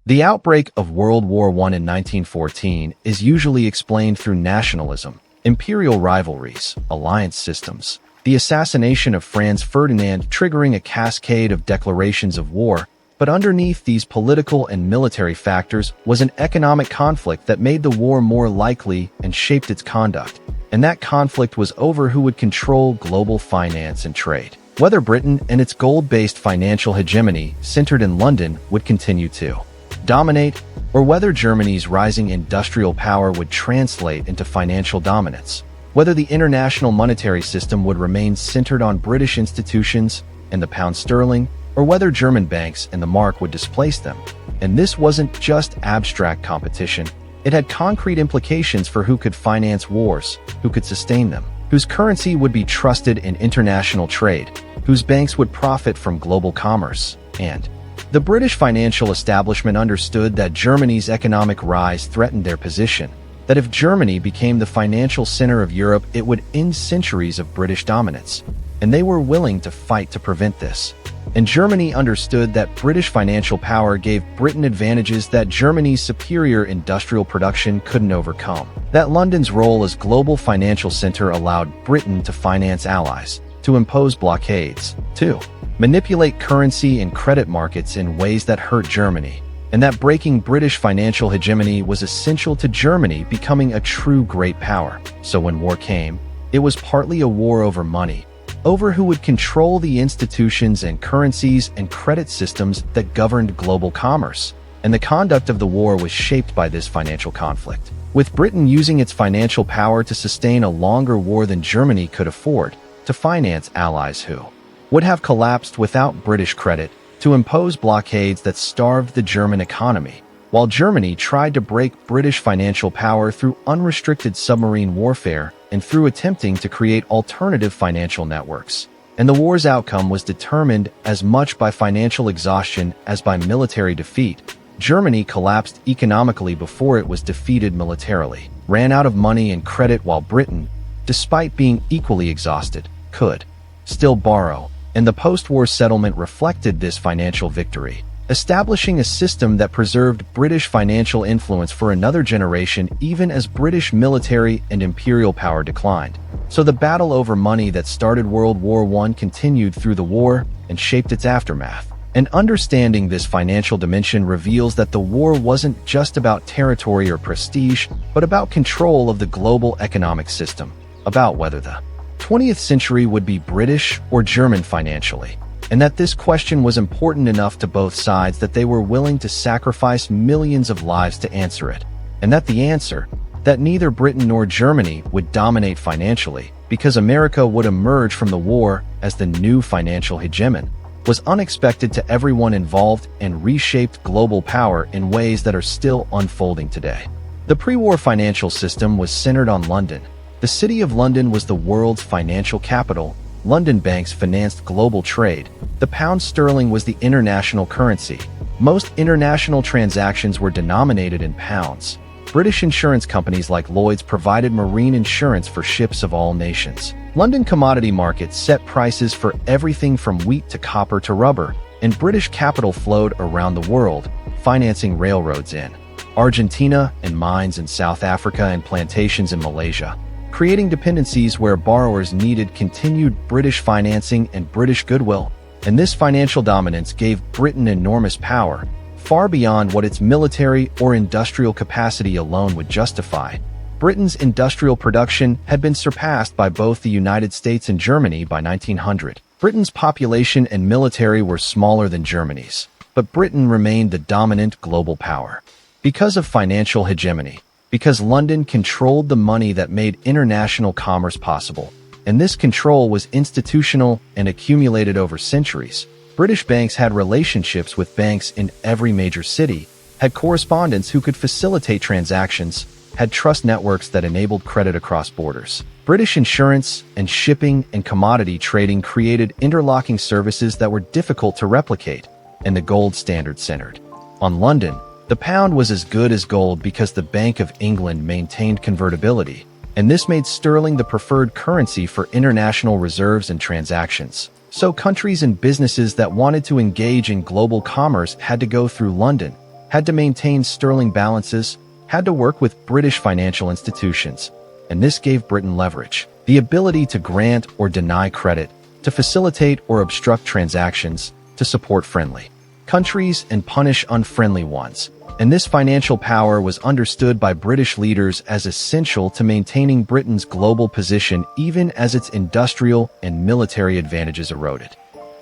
The outbreak of World War I in 1914 is usually explained through nationalism, imperial rivalries, alliance systems, the assassination of Franz Ferdinand triggering a cascade of declarations of war, but underneath these political and military factors was an economic conflict that made the war more likely and shaped its conduct. And that conflict was over who would control global finance and trade. Whether Britain and its gold-based financial hegemony centered in London would continue to dominate, or whether Germany's rising industrial power would translate into financial dominance, whether the international monetary system would remain centered on British institutions and the pound sterling, or whether German banks and the mark would displace them. And this wasn't just abstract competition. It had concrete implications for who could finance wars, who could sustain them, whose currency would be trusted in international trade, whose banks would profit from global commerce, and the British financial establishment understood that Germany's economic rise threatened their position, that if Germany became the financial center of Europe, it would end centuries of British dominance, and they were willing to fight to prevent this. And Germany understood that British financial power gave Britain advantages that Germany's superior industrial production couldn't overcome. That London's role as global financial center allowed Britain to finance allies, to impose blockades, to manipulate currency and credit markets in ways that hurt Germany, and that breaking British financial hegemony was essential to Germany becoming a true great power. So when war came, it was partly a war over money, over who would control the institutions and currencies and credit systems that governed global commerce. And the conduct of the war was shaped by this financial conflict, with Britain using its financial power to sustain a longer war than Germany could afford, to finance allies who would have collapsed without British credit, to impose blockades that starved the German economy, while Germany tried to break British financial power through unrestricted submarine warfare and through attempting to create alternative financial networks. And the war's outcome was determined as much by financial exhaustion as by military defeat. Germany collapsed economically before it was defeated militarily, ran out of money and credit, while Britain, despite being equally exhausted, could still borrow. And the post-war settlement reflected this financial victory, establishing a system that preserved British financial influence for another generation even as British military and imperial power declined. So the battle over money that started World War I continued through the war and shaped its aftermath. And understanding this financial dimension reveals that the war wasn't just about territory or prestige, but about control of the global economic system, about whether the 20th century would be British or German financially, and that this question was important enough to both sides that they were willing to sacrifice millions of lives to answer it, and that the answer, that neither Britain nor Germany would dominate financially because America would emerge from the war as the new financial hegemon, was unexpected to everyone involved and reshaped global power in ways that are still unfolding today. The pre-war financial system was centered on London. The City of London was the world's financial capital. London banks financed global trade. The pound sterling was the international currency. Most international transactions were denominated in pounds. British insurance companies like Lloyd's provided marine insurance for ships of all nations. London commodity markets set prices for everything from wheat to copper to rubber, and British capital flowed around the world, financing railroads in Argentina and mines in South Africa and plantations in Malaysia, creating dependencies where borrowers needed continued British financing and British goodwill. And this financial dominance gave Britain enormous power, far beyond what its military or industrial capacity alone would justify. Britain's industrial production had been surpassed by both the United States and Germany by 1900. Britain's population and military were smaller than Germany's, but Britain remained the dominant global power. Because of financial hegemony, because London controlled the money that made international commerce possible, and this control was institutional and accumulated over centuries. British banks had relationships with banks in every major city, had correspondents who could facilitate transactions, had trust networks that enabled credit across borders. British insurance and shipping and commodity trading created interlocking services that were difficult to replicate, and the gold standard centered on London. The pound was as good as gold because the Bank of England maintained convertibility, and this made sterling the preferred currency for international reserves and transactions. So countries and businesses that wanted to engage in global commerce had to go through London, had to maintain sterling balances, had to work with British financial institutions, and this gave Britain leverage, the ability to grant or deny credit, to facilitate or obstruct transactions, to support friendly countries and punish unfriendly ones. And this financial power was understood by British leaders as essential to maintaining Britain's global position even as its industrial and military advantages eroded.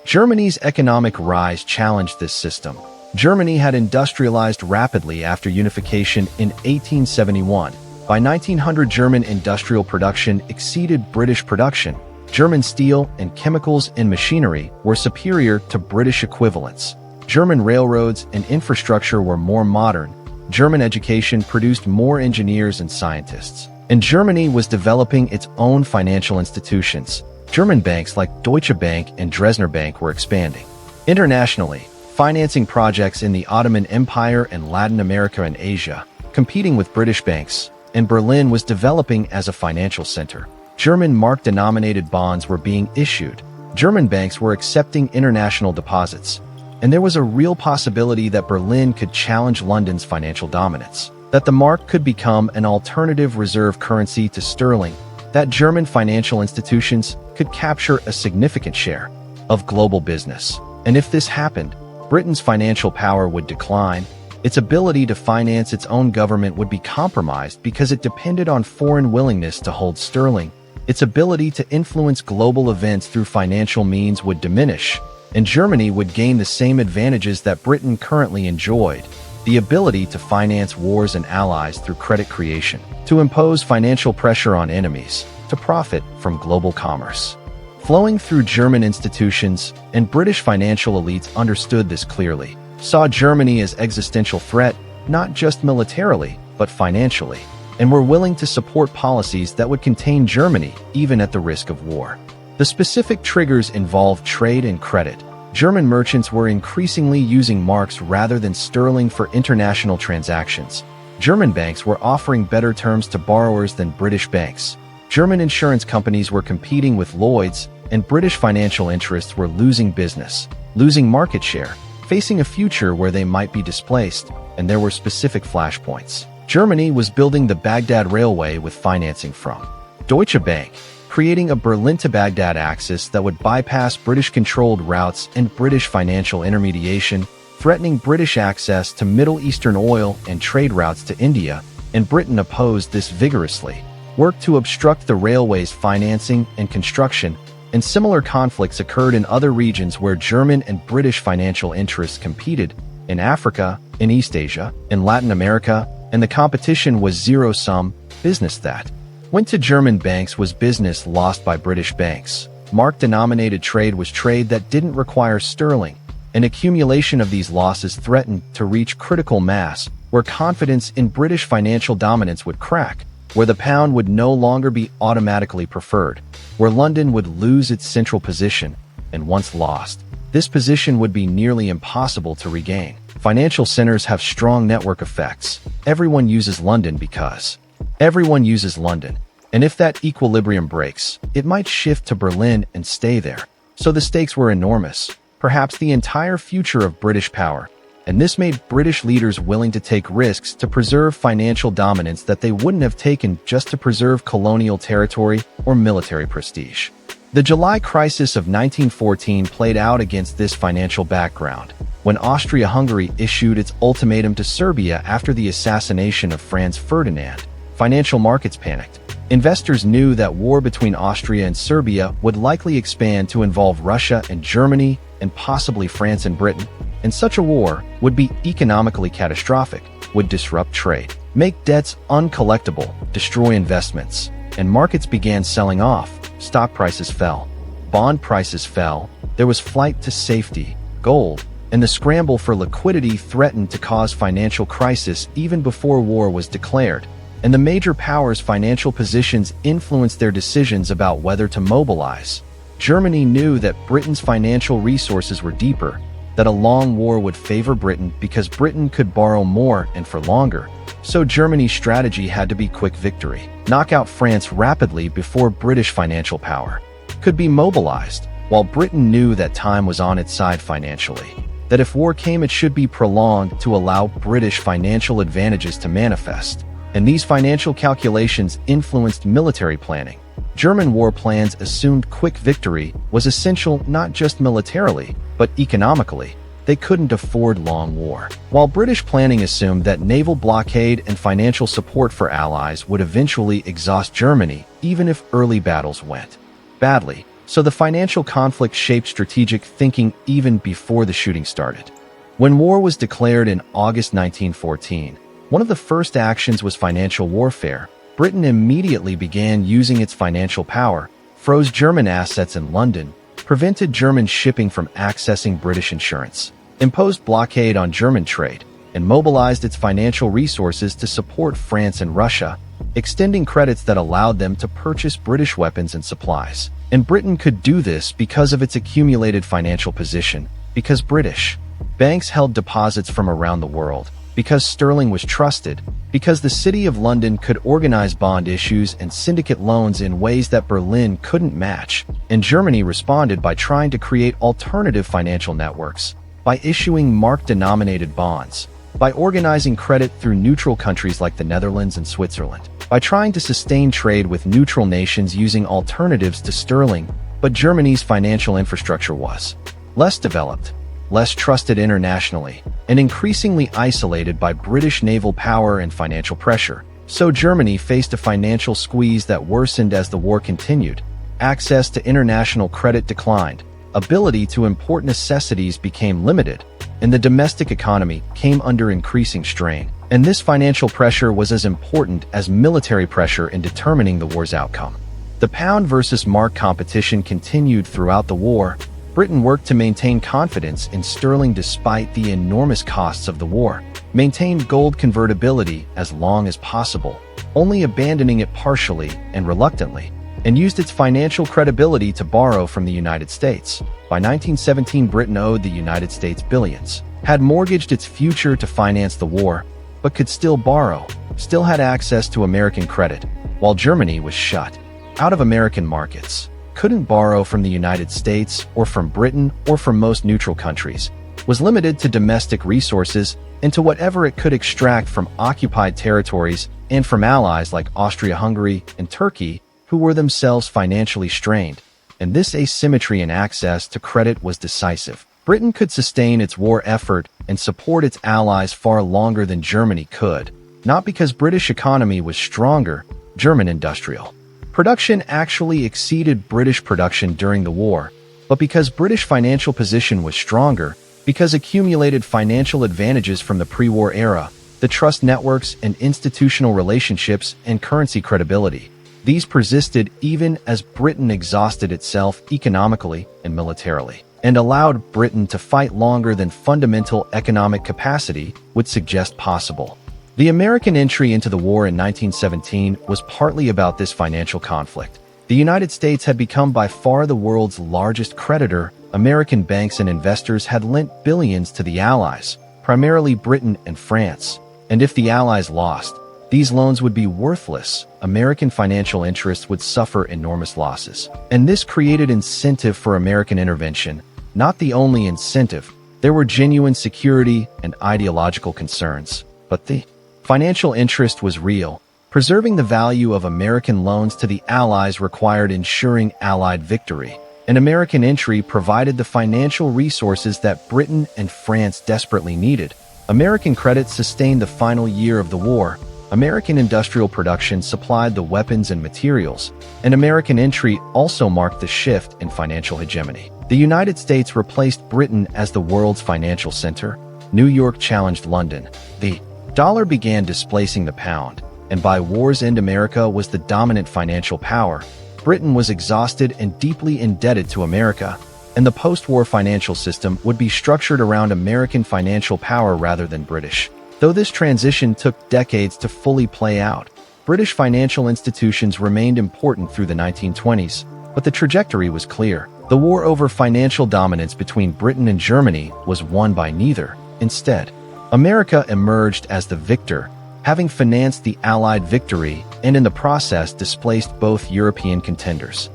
Germany's economic rise challenged this system. Germany had industrialized rapidly after unification in 1871. By 1900, German industrial production exceeded British production. German steel and chemicals and machinery were superior to British equivalents. German railroads and infrastructure were more modern. German education produced more engineers and scientists. And Germany was developing its own financial institutions. German banks like Deutsche Bank and Dresdner Bank were expanding. Internationally, financing projects in the Ottoman Empire and Latin America and Asia, competing with British banks, and Berlin was developing as a financial center. German mark-denominated bonds were being issued. German banks were accepting international deposits. And there was a real possibility that Berlin could challenge London's financial dominance, that the mark could become an alternative reserve currency to sterling, that German financial institutions could capture a significant share of global business. And if this happened, Britain's financial power would decline. Its ability to finance its own government would be compromised because it depended on foreign willingness to hold sterling. Its ability to influence global events through financial means would diminish, and Germany would gain the same advantages that Britain currently enjoyed: the ability to finance wars and allies through credit creation, to impose financial pressure on enemies, to profit from global commerce flowing through German institutions. And British financial elites understood this clearly, saw Germany as existential threat, not just militarily, but financially, and were willing to support policies that would contain Germany even at the risk of war. The specific triggers involved trade and credit. German merchants were increasingly using marks rather than sterling for international transactions. German banks were offering better terms to borrowers than British banks. German insurance companies were competing with Lloyd's, and British financial interests were losing business, losing market share, facing a future where they might be displaced, and there were specific flashpoints. Germany was building the Baghdad Railway with financing from Deutsche Bank, creating a Berlin to Baghdad axis that would bypass British-controlled routes and British financial intermediation, threatening British access to Middle Eastern oil and trade routes to India, and Britain opposed this vigorously, worked to obstruct the railway's financing and construction, and similar conflicts occurred in other regions where German and British financial interests competed: in Africa, in East Asia, in Latin America, and the competition was zero-sum. Business that went to German banks was business lost by British banks. Mark-denominated trade was trade that didn't require sterling. An accumulation of these losses threatened to reach critical mass, where confidence in British financial dominance would crack, where the pound would no longer be automatically preferred, where London would lose its central position, and once lost, this position would be nearly impossible to regain. Financial centers have strong network effects. Everyone uses London because everyone uses London, and if that equilibrium breaks, it might shift to Berlin and stay there. So the stakes were enormous, perhaps the entire future of British power, and this made British leaders willing to take risks to preserve financial dominance that they wouldn't have taken just to preserve colonial territory or military prestige. The July crisis of 1914 played out against this financial background, when Austria-Hungary issued its ultimatum to Serbia after the assassination of Franz Ferdinand. Financial markets panicked. Investors knew that war between Austria and Serbia would likely expand to involve Russia and Germany and possibly France and Britain, and such a war would be economically catastrophic, would disrupt trade, make debts uncollectible, destroy investments, and markets began selling off. Stock prices fell. Bond prices fell. There was flight to safety, gold, and the scramble for liquidity threatened to cause financial crisis even before war was declared. And the major powers' financial positions influenced their decisions about whether to mobilize. Germany knew that Britain's financial resources were deeper, that a long war would favor Britain because Britain could borrow more and for longer. So Germany's strategy had to be quick victory. Knock out France rapidly before British financial power could be mobilized, while Britain knew that time was on its side financially. that if war came, it should be prolonged to allow British financial advantages to manifest. And these financial calculations influenced military planning. German war plans assumed quick victory was essential not just militarily, but economically. They couldn't afford long war. While British planning assumed that naval blockade and financial support for allies would eventually exhaust Germany, even if early battles went badly. So the financial conflict shaped strategic thinking even before the shooting started. When war was declared in August 1914, one of the first actions was financial warfare. Britain immediately began using its financial power, froze German assets in London, prevented German shipping from accessing British insurance, imposed blockade on German trade, and mobilized its financial resources to support France and Russia, extending credits that allowed them to purchase British weapons and supplies. And Britain could do this because of its accumulated financial position, because British banks held deposits from around the world, because sterling was trusted, because the City of London could organize bond issues and syndicate loans in ways that Berlin couldn't match, and Germany responded by trying to create alternative financial networks, by issuing mark-denominated bonds, by organizing credit through neutral countries like the Netherlands and Switzerland, by trying to sustain trade with neutral nations using alternatives to sterling. But Germany's financial infrastructure was less developed, less trusted internationally, and increasingly isolated by British naval power and financial pressure. So Germany faced a financial squeeze that worsened as the war continued. Access to international credit declined, ability to import necessities became limited, and the domestic economy came under increasing strain. And this financial pressure was as important as military pressure in determining the war's outcome. The pound versus mark competition continued throughout the war. Britain worked to maintain confidence in sterling despite the enormous costs of the war, maintained gold convertibility as long as possible, only abandoning it partially and reluctantly, and used its financial credibility to borrow from the United States. By 1917, Britain owed the United States billions, had mortgaged its future to finance the war, but could still borrow, still had access to American credit, while Germany was shut out of American markets, couldn't borrow from the United States or from Britain or from most neutral countries, was limited to domestic resources and to whatever it could extract from occupied territories and from allies like Austria-Hungary and Turkey, who were themselves financially strained. And this asymmetry in access to credit was decisive. Britain could sustain its war effort and support its allies far longer than Germany could, not because British economy was stronger. German industrial production actually exceeded British production during the war, but because British financial position was stronger, because accumulated financial advantages from the pre-war era, the trust networks and institutional relationships and currency credibility. These persisted even as Britain exhausted itself economically and militarily, and allowed Britain to fight longer than fundamental economic capacity would suggest possible. The American entry into the war in 1917 was partly about this financial conflict. The United States had become by far the world's largest creditor. American banks and investors had lent billions to the Allies, primarily Britain and France. And if the Allies lost, these loans would be worthless. American financial interests would suffer enormous losses. And this created incentive for American intervention. Not the only incentive. There were genuine security and ideological concerns, but the financial interest was real. Preserving the value of American loans to the Allies required ensuring Allied victory. An American entry provided the financial resources that Britain and France desperately needed. American credit sustained the final year of the war. American industrial production supplied the weapons and materials. An American entry also marked the shift in financial hegemony. The United States replaced Britain as the world's financial center. New York challenged London. The dollar began displacing the pound, and by war's end America was the dominant financial power. Britain was exhausted and deeply indebted to America, and the post-war financial system would be structured around American financial power rather than British. Though this transition took decades to fully play out, British financial institutions remained important through the 1920s, but the trajectory was clear. The war over financial dominance between Britain and Germany was won by neither. Instead, America emerged as the victor, having financed the Allied victory and in the process displaced both European contenders.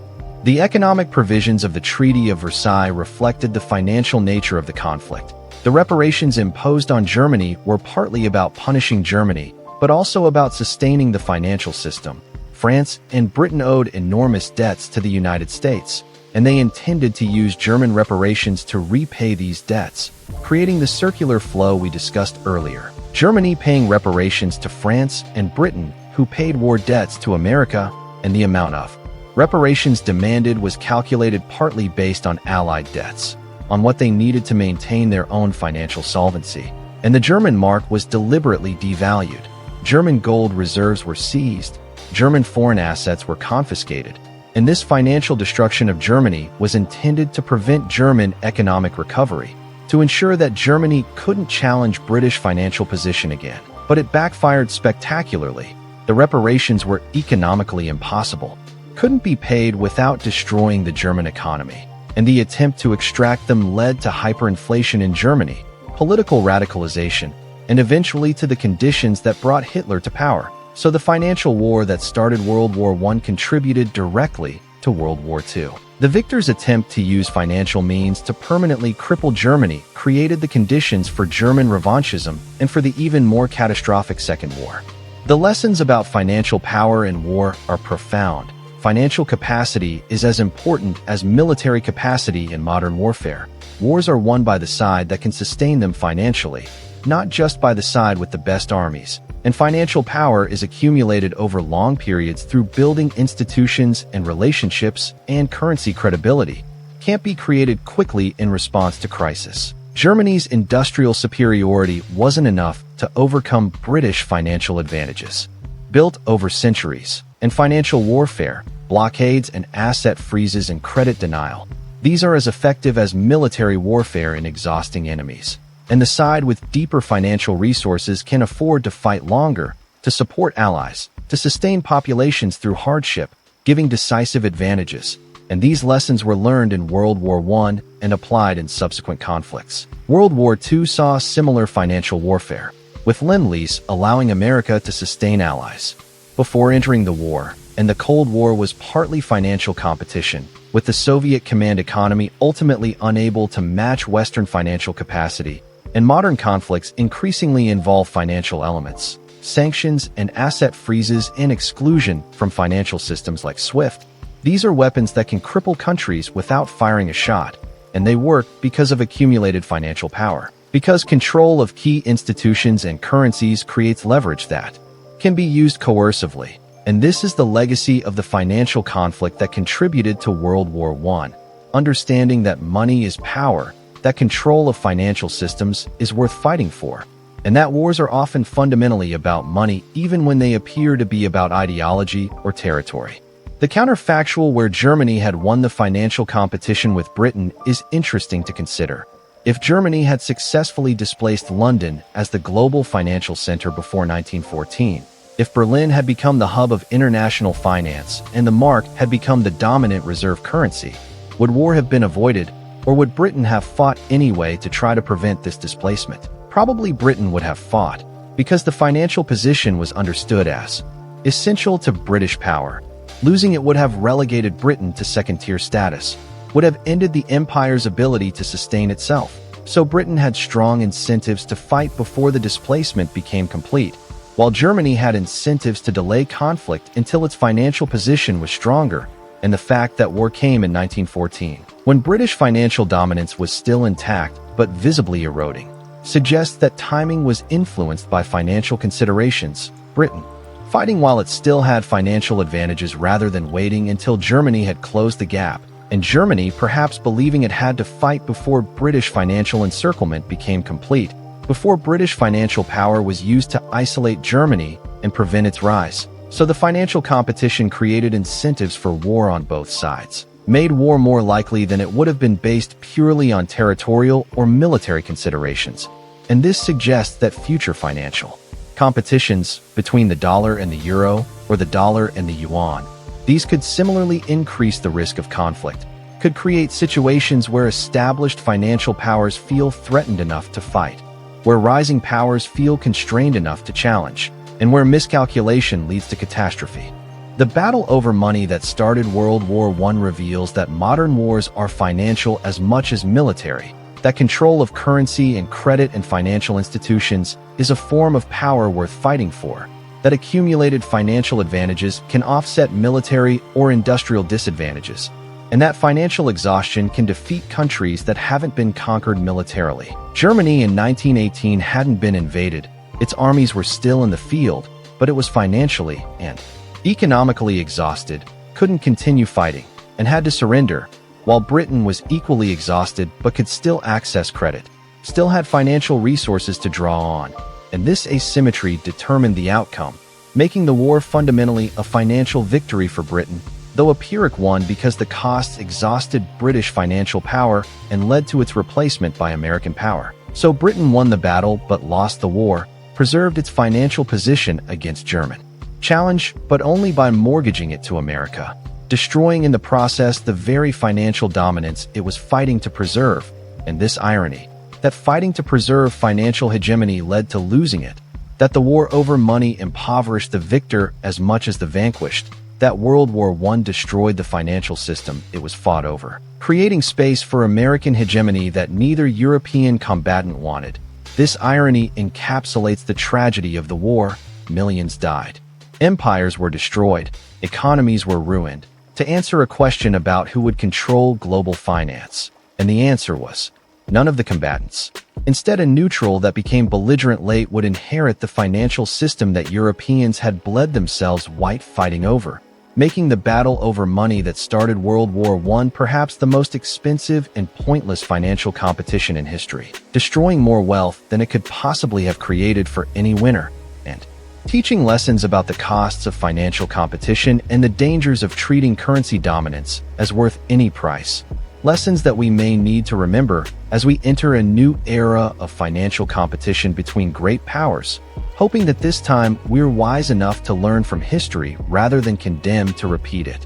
The economic provisions of the Treaty of Versailles reflected the financial nature of the conflict. The reparations imposed on Germany were partly about punishing Germany, but also about sustaining the financial system. France and Britain owed enormous debts to the United States, and they intended to use German reparations to repay these debts, creating the circular flow we discussed earlier. Germany paying reparations to France and Britain, who paid war debts to America, and the amount of reparations demanded was calculated partly based on Allied debts, on what they needed to maintain their own financial solvency. And the German mark was deliberately devalued. German gold reserves were seized, German foreign assets were confiscated, and this financial destruction of Germany was intended to prevent German economic recovery, to ensure that Germany couldn't challenge British financial position again. But it backfired spectacularly. The reparations were economically impossible, couldn't be paid without destroying the German economy, and the attempt to extract them led to hyperinflation in Germany, political radicalization, and eventually to the conditions that brought Hitler to power. So the financial war that started World War I contributed directly to World War II. The victor's attempt to use financial means to permanently cripple Germany created the conditions for German revanchism and for the even more catastrophic Second War. The lessons about financial power in war are profound. Financial capacity is as important as military capacity in modern warfare. Wars are won by the side that can sustain them financially, not just by the side with the best armies. And financial power is accumulated over long periods through building institutions and relationships, and currency credibility can't be created quickly in response to crisis. Germany's industrial superiority wasn't enough to overcome British financial advantages, built over centuries, and financial warfare, blockades and asset freezes and credit denial. These are as effective as military warfare in exhausting enemies. And the side with deeper financial resources can afford to fight longer, to support allies, to sustain populations through hardship, giving decisive advantages. And these lessons were learned in World War I and applied in subsequent conflicts. World War II saw similar financial warfare, with Lend-Lease allowing America to sustain allies before entering the war, and the Cold War was partly financial competition, with the Soviet command economy ultimately unable to match Western financial capacity. And modern conflicts increasingly involve financial elements, sanctions and asset freezes and exclusion from financial systems like SWIFT. These are weapons that can cripple countries without firing a shot, and they work because of accumulated financial power. Because control of key institutions and currencies creates leverage that can be used coercively. And this is the legacy of the financial conflict that contributed to World War I. Understanding that money is power, that control of financial systems is worth fighting for, and that wars are often fundamentally about money even when they appear to be about ideology or territory. The counterfactual where Germany had won the financial competition with Britain is interesting to consider. If Germany had successfully displaced London as the global financial center before 1914, if Berlin had become the hub of international finance and the mark had become the dominant reserve currency, would war have been avoided? Or would Britain have fought anyway to try to prevent this displacement? Probably Britain would have fought, because the financial position was understood as essential to British power. Losing it would have relegated Britain to second-tier status, would have ended the empire's ability to sustain itself. So Britain had strong incentives to fight before the displacement became complete, while Germany had incentives to delay conflict until its financial position was stronger. And the fact that war came in 1914, when British financial dominance was still intact but visibly eroding, suggests that timing was influenced by financial considerations. Britain fighting while it still had financial advantages rather than waiting until Germany had closed the gap, and Germany perhaps believing it had to fight before British financial encirclement became complete, before British financial power was used to isolate Germany and prevent its rise. So the financial competition created incentives for war on both sides, made war more likely than it would have been based purely on territorial or military considerations. And this suggests that future financial competitions between the dollar and the euro, or the dollar and the yuan, these could similarly increase the risk of conflict, could create situations where established financial powers feel threatened enough to fight, where rising powers feel constrained enough to challenge, and where miscalculation leads to catastrophe. The battle over money that started World War I reveals that modern wars are financial as much as military, that control of currency and credit and financial institutions is a form of power worth fighting for, that accumulated financial advantages can offset military or industrial disadvantages, and that financial exhaustion can defeat countries that haven't been conquered militarily. Germany in 1918 hadn't been invaded, its armies were still in the field, but it was financially and economically exhausted, couldn't continue fighting, and had to surrender, while Britain was equally exhausted but could still access credit, still had financial resources to draw on, and this asymmetry determined the outcome, making the war fundamentally a financial victory for Britain, though a Pyrrhic one because the costs exhausted British financial power and led to its replacement by American power. So Britain won the battle but lost the war, preserved its financial position against German challenge, but only by mortgaging it to America, destroying in the process the very financial dominance it was fighting to preserve. And this irony, that fighting to preserve financial hegemony led to losing it, that the war over money impoverished the victor as much as the vanquished, that World War I destroyed the financial system it was fought over, creating space for American hegemony that neither European combatant wanted. This irony encapsulates the tragedy of the war. Millions died. Empires were destroyed. Economies were ruined. To answer a question about who would control global finance, and the answer was none of the combatants. Instead, a neutral that became belligerent late would inherit the financial system that Europeans had bled themselves white fighting over, making the battle over money that started World War I perhaps the most expensive and pointless financial competition in history, destroying more wealth than it could possibly have created for any winner, and teaching lessons about the costs of financial competition and the dangers of treating currency dominance as worth any price. Lessons that we may need to remember as we enter a new era of financial competition between great powers, hoping that this time we're wise enough to learn from history rather than condemned to repeat it.